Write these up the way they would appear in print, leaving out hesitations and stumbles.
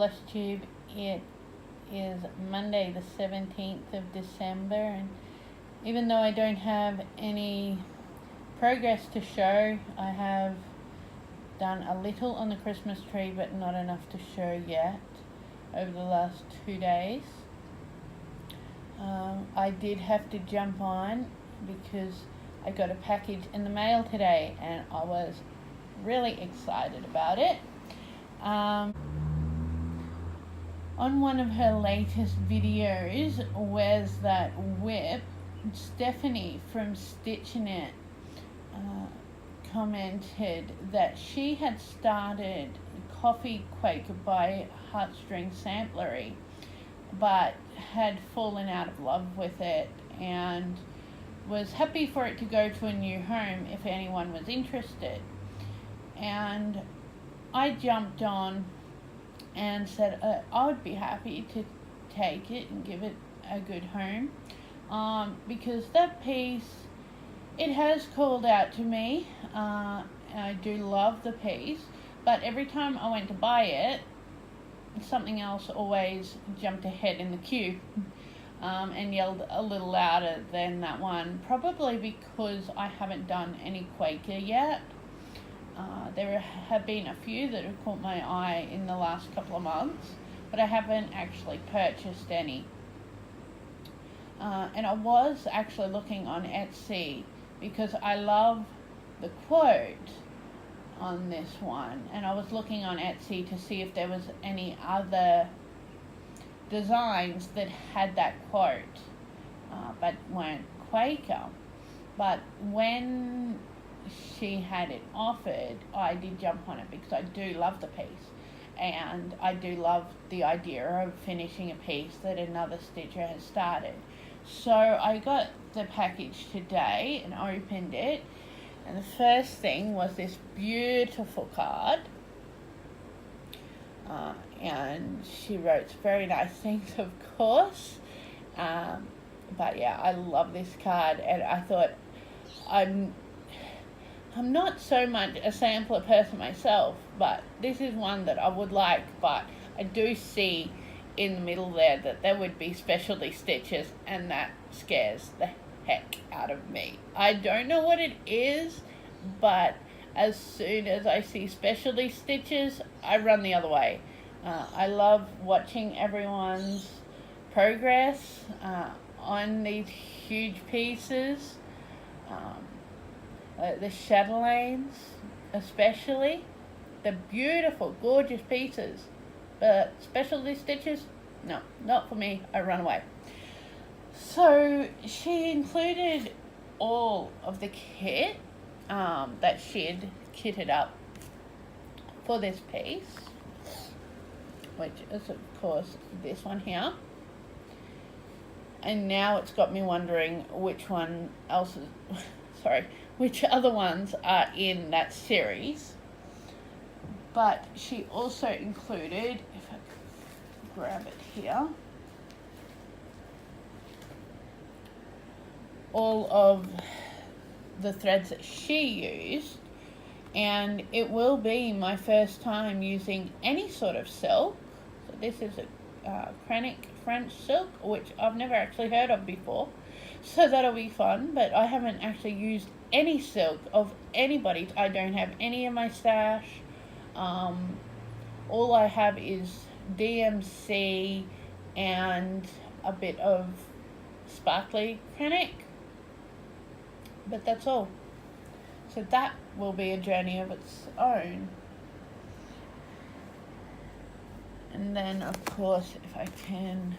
Flosstube. It is Monday the 17th of December, and even though I don't have any progress to show, I have done a little on the Christmas tree but not enough to show yet over the last 2 days. I did have to jump on because I got a package in the mail today and I was really excited about it. On one of her latest videos, Where's That Whip, Stephanie from Stitching It commented that she had started Coffee Quake by Heartstring Samplery but had fallen out of love with it and was happy for it to go to a new home if anyone was interested. And I jumped on and said I would be happy to take it and give it a good home, because that piece, it has called out to me. I do love the piece, but every time I went to buy it, something else always jumped ahead in the queue and yelled a little louder than that one, probably because I haven't done any Quaker yet. There have been a few that have caught my eye in the last couple of months, but I haven't actually purchased any. And I was actually looking on Etsy because I love the quote on this one, and I was looking on Etsy to see if there was any other designs that had that quote, but weren't Quaker. But when she had it offered, I did jump on it because I do love the piece, and I do love the idea of finishing a piece that another stitcher has started. So I got the package today and opened it, and the first thing was this beautiful card, and she wrote very nice things, of course, but yeah, I love this card, and I thought I'm not so much a sampler person myself, but this is one that I would like, but I do see in the middle there would be specialty stitches, and that scares the heck out of me. I don't know what it is, but as soon as I see specialty stitches, I run the other way. I love watching everyone's progress on these huge pieces. The chatelaines especially, the beautiful, gorgeous pieces, but specialty stitches, no, not for me. I run away. So she included all of the kit that she had kitted up for this piece, which is of course this one here. And now it's got me wondering which other ones are in that series. But she also included, if I could grab it here, all of the threads that she used, and it will be my first time using any sort of silk. So this is a Kranich French silk, which I've never actually heard of before, so that'll be fun. But I haven't actually used any silk of anybody's. I don't have any in my stash. All I have is DMC and a bit of sparkly Kranich, but that's all. So that will be a journey of its own. And then of course, if I can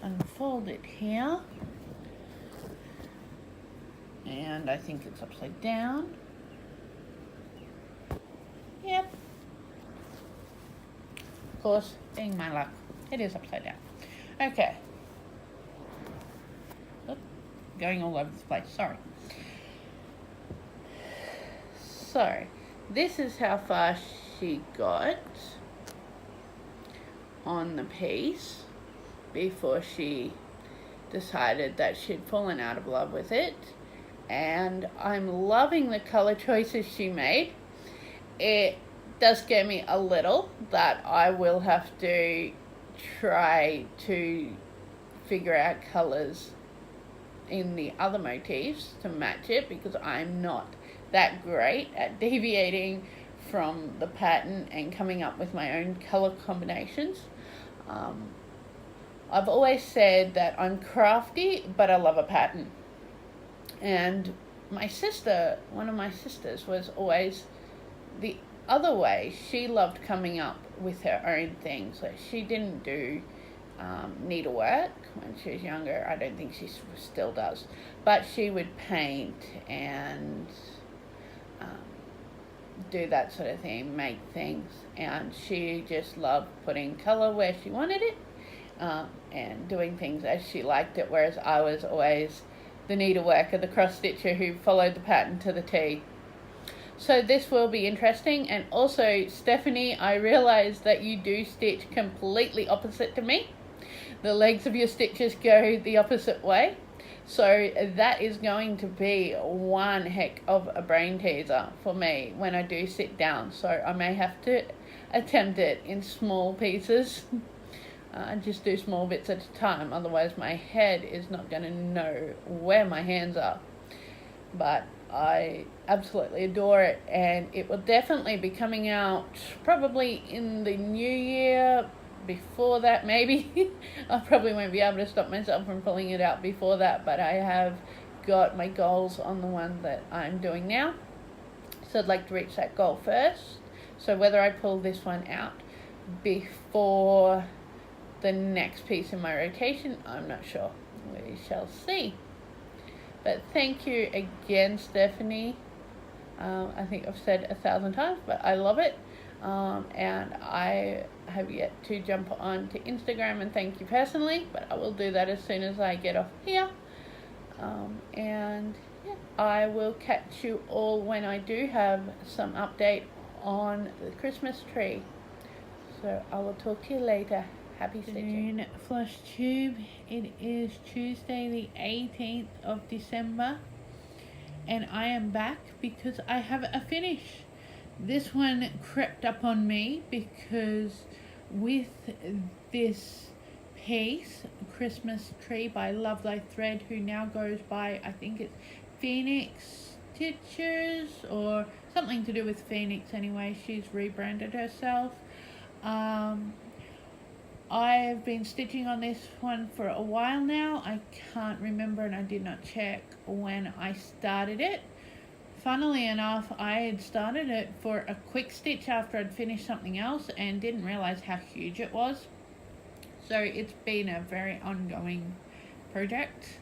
unfold it here, and I think it's upside down. Yep. Of course, being my luck, it is upside down. Okay. Oop, going all over the place, sorry. So, this is how far she got on the piece before she decided that she'd fallen out of love with it. And I'm loving the color choices she made. It does scare me a little that I will have to try to figure out colours in the other motifs to match it, because I'm not that great at deviating from the pattern and coming up with my own colour combinations. I've always said that I'm crafty, but I love a pattern. And my sister, one of my sisters, was always the other way. She loved coming up with her own things. So she didn't do needlework when she was younger. I don't think she still does. But she would paint and do that sort of thing, make things. And she just loved putting colour where she wanted it, and doing things as she liked it, whereas I was always the needleworker, the cross stitcher who followed the pattern to the T. So this will be interesting. And also, Stephanie, I realised that you do stitch completely opposite to me. The legs of your stitches go the opposite way. So that is going to be one heck of a brain teaser for me when I do sit down. So I may have to attempt it in small pieces. Just do small bits at a time, otherwise my head is not going to know where my hands are. But I absolutely adore it, and it will definitely be coming out probably in the new year. Before that, maybe. I probably won't be able to stop myself from pulling it out before that, but I have got my goals on the one that I'm doing now. So I'd like to reach that goal first. So whether I pull this one out before the next piece in my rotation, I'm not sure. We shall see. But thank you again, Stephanie. I think I've said 1,000 times, but I love it. And I have yet to jump on to Instagram and thank you personally, but I will do that as soon as I get off here. And yeah, I will catch you all when I do have some update on the Christmas tree. So I will talk to you later. Happy stitching. Flosstube. It is Tuesday the 18th of December, and I am back because I have a finish. This one crept up on me because with this piece, Christmas Tree by Love Thy Thread, who now goes by, I think it's Phoenix Stitches or something to do with Phoenix anyway. She's rebranded herself. I've been stitching on this one for a while now. I can't remember, and I did not check when I started it. Funnily enough, I had started it for a quick stitch after I'd finished something else and didn't realize how huge it was. So it's been a very ongoing project.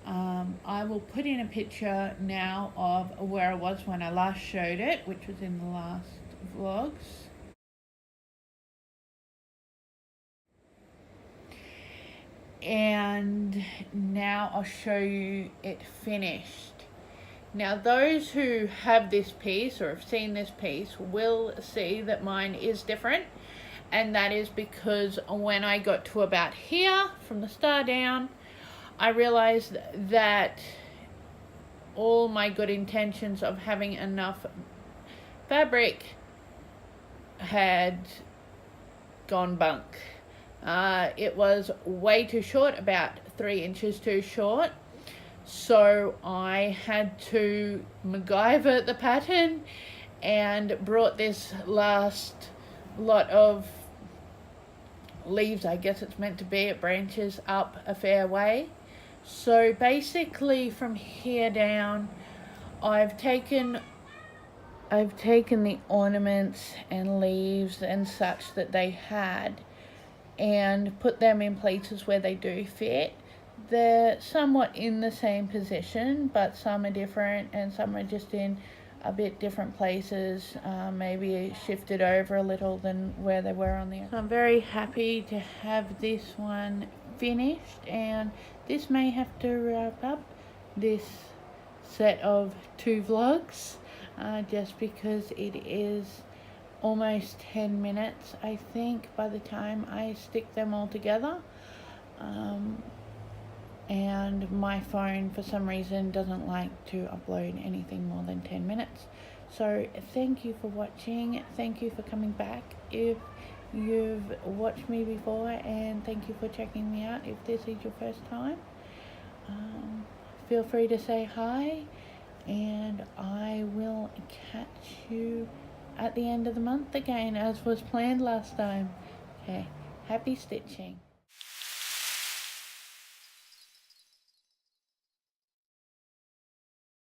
I will put in a picture now of where I was when I last showed it, which was in the last vlogs. And now I'll show you it finished. Now those who have this piece or have seen this piece will see that mine is different, and that is because when I got to about here from the star down, I realized that all my good intentions of having enough fabric had gone bunk. It was way too short, about 3 inches too short. So I had to MacGyver the pattern and brought this last lot of leaves, I guess it's meant to be, it branches up a fair way. So basically from here down, I've taken the ornaments and leaves and such that they had and put them in places where they do fit. They're somewhat in the same position, but some are different and some are just in a bit different places, maybe shifted over a little than where they were on the other. So I'm very happy to have this one finished, and this may have to wrap up this set of 2 vlogs, just because it is almost 10 minutes, I think, by the time I stick them all together. And my phone for some reason doesn't like to upload anything more than 10 minutes, So thank you for watching. Thank you for coming back if you've watched me before, and thank you for checking me out if this is your first time. Feel free to say hi, and I will catch you at the end of the month again, as was planned last time. Okay, happy stitching.